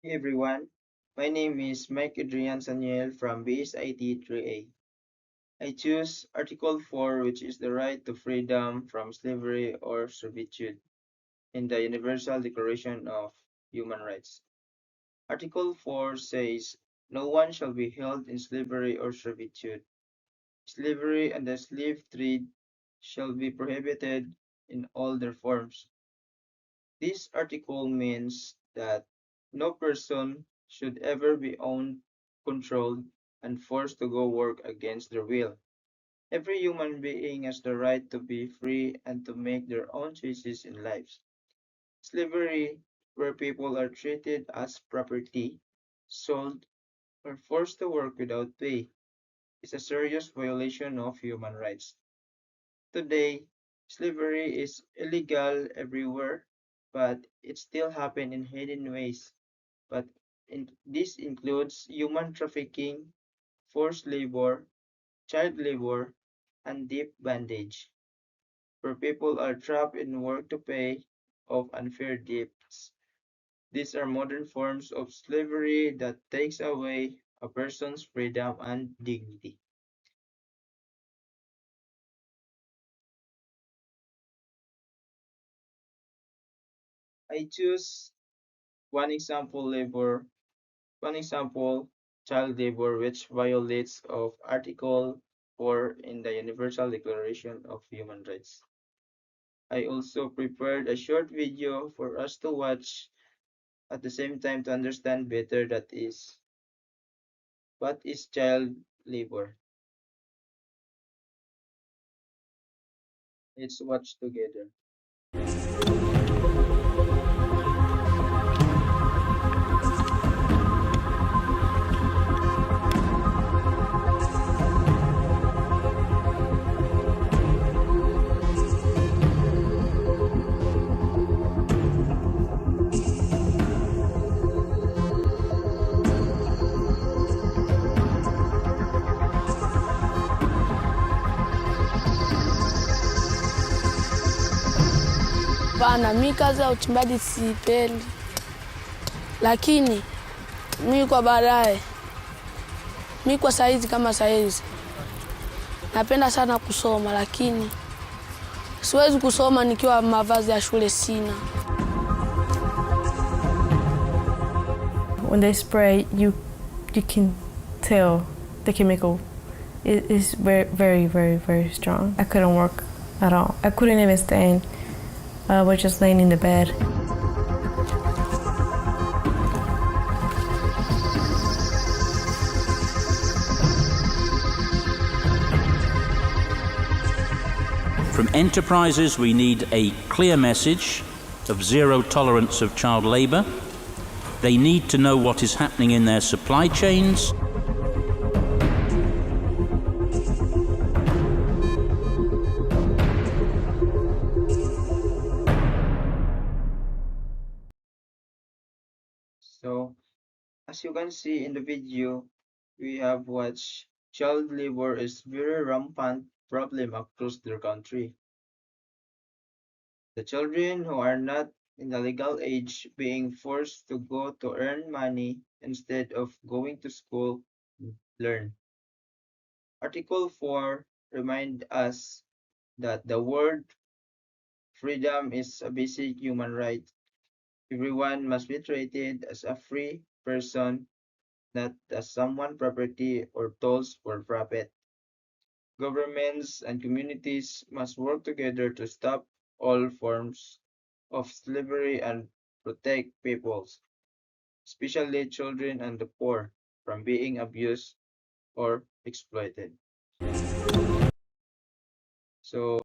Hey everyone, my name is Mike Adrian Saniel from BSIT 3A. I choose Article 4, which is the right to freedom from slavery or servitude in the Universal Declaration of Human Rights. Article 4 says, no one shall be held in slavery or servitude. Slavery and the slave trade shall be prohibited in all their forms. This article means that no person should ever be owned, controlled, and forced to go work against their will. Every human being has the right to be free and to make their own choices in life. Slavery, where people are treated as property, sold, or forced to work without pay, is a serious violation of human rights. Today, slavery is illegal everywhere, but it still happens in hidden ways. But this includes human trafficking, forced labor, child labor, and deep bondage, where people are trapped in work to pay off unfair debts. These are modern forms of slavery that takes away a person's freedom and dignity. I choose one example labor, one example child labor which violates of Article 4 in the Universal Declaration of Human Rights. I also prepared a short video for us to watch at the same time to understand better that is what is child labor. Let's watch together. Hapana, mi kazi ya uchimbaji siipendi, lakini mi kwa baadaye, mi kwa saizi kama saizi napenda sana kusoma, lakini siwezi kusoma nikiwa mavazi ya shule sina. When they spray, you can tell the chemical is very, very, very, very strong. I couldn't work at all. I couldn't even stand. I was just laying in the bed. From enterprises, we need a clear message of zero tolerance of child labour. They need to know what is happening in their supply chains. So, as you can see in the video, we have watched child labor is very rampant problem across the country. The children who are not in the legal age being forced to go to earn money instead of going to school learn. Article 4 remind us that the word freedom is a basic human right. Everyone must be treated as a free person, not as someone property or tools for profit. Governments and communities must work together to stop all forms of slavery and protect peoples, especially children and the poor, from being abused or exploited. So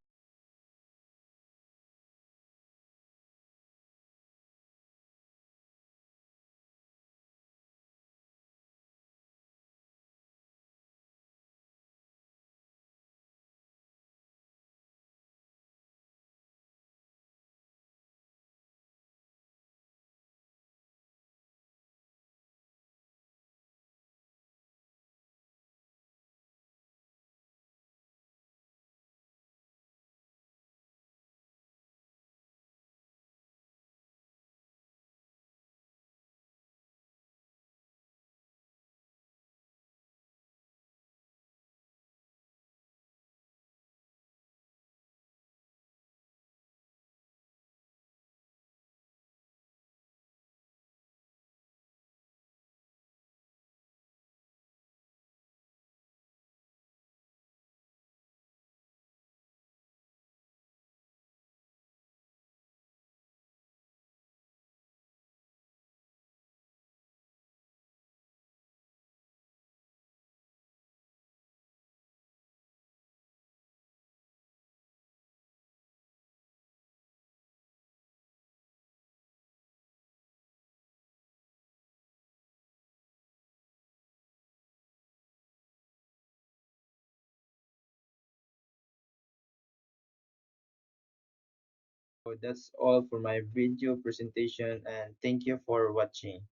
So that's all for my video presentation, and thank you for watching.